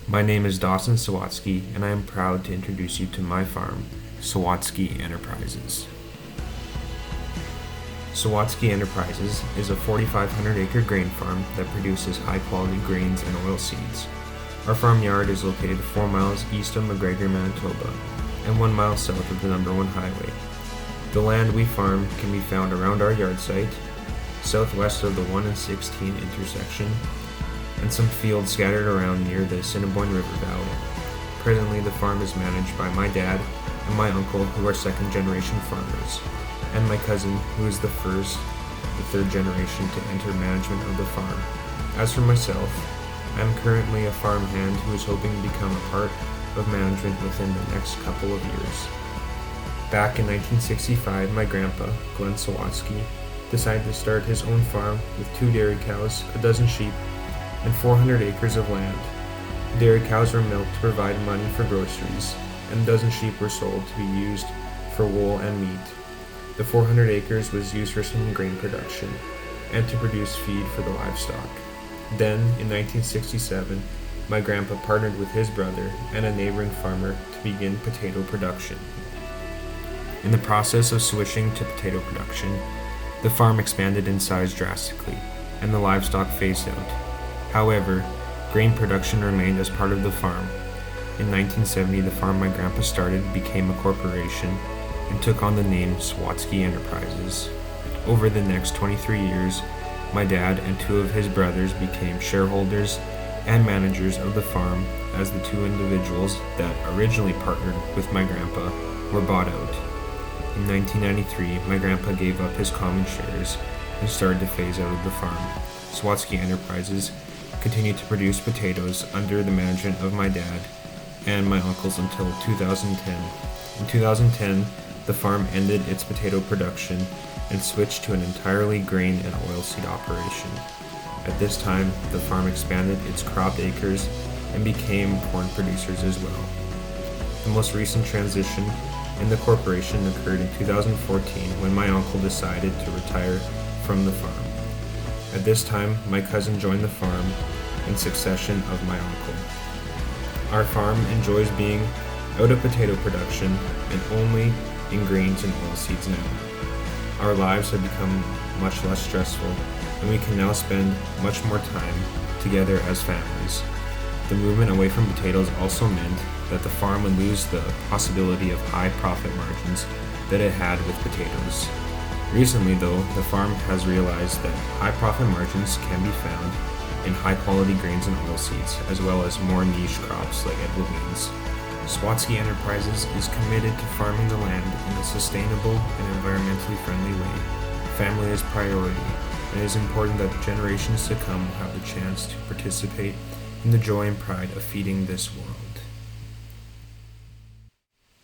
My name is Dawson Sawatsky, and I am proud to introduce you to my farm, Sawatsky Enterprises. Sawatsky Enterprises is a 4,500-acre grain farm that produces high-quality grains and oilseeds. Our farmyard is located 4 miles east of McGregor, Manitoba, and 1 mile south of the number 1 highway. The land we farm can be found around our yard site, southwest of the 1 and 16 intersection, and some fields scattered around near the Assiniboine River Valley. Presently, the farm is managed by my dad and my uncle, who are second-generation farmers, and my cousin, who is the third generation to enter management of the farm. As for myself, I am currently a farmhand who is hoping to become a part of management within the next couple of years. Back in 1965, my grandpa, Glenn Sawatsky, decided to start his own farm with 2 dairy cows, a dozen sheep, and 400 acres of land. Dairy cows were milked to provide money for groceries, and a dozen sheep were sold to be used for wool and meat. The 400 acres was used for some grain production and to produce feed for the livestock. Then, in 1967, my grandpa partnered with his brother and a neighboring farmer to begin potato production. In the process of switching to potato production, the farm expanded in size drastically, and the livestock phased out. However, grain production remained as part of the farm. In 1970, the farm my grandpa started became a corporation and took on the name Sawatsky Enterprises. Over the next 23 years, my dad and 2 of his brothers became shareholders and managers of the farm as the 2 individuals that originally partnered with my grandpa were bought out. In 1993, my grandpa gave up his common shares and started to phase out of the farm. Sawatsky Enterprises continued to produce potatoes under the management of my dad and my uncles until 2010. In 2010, the farm ended its potato production and switched to an entirely grain and oilseed operation. At this time, the farm expanded its crop acres and became corn producers as well. The most recent transition in the corporation occurred in 2014 when my uncle decided to retire from the farm. At this time, my cousin joined the farm in succession of my uncle. Our farm enjoys being out of potato production and only in grains and oilseeds now. Our lives have become much less stressful, and we can now spend much more time together as families. The movement away from potatoes also meant that the farm would lose the possibility of high profit margins that it had with potatoes. Recently, though, the farm has realized that high profit margins can be found in high quality grains and oilseeds, as well as more niche crops like edible beans. Sawatsky Enterprises is committed to farming the land in a sustainable and environmentally friendly way. Family is priority, and it is important that generations to come have the chance to participate in the joy and pride of feeding this world.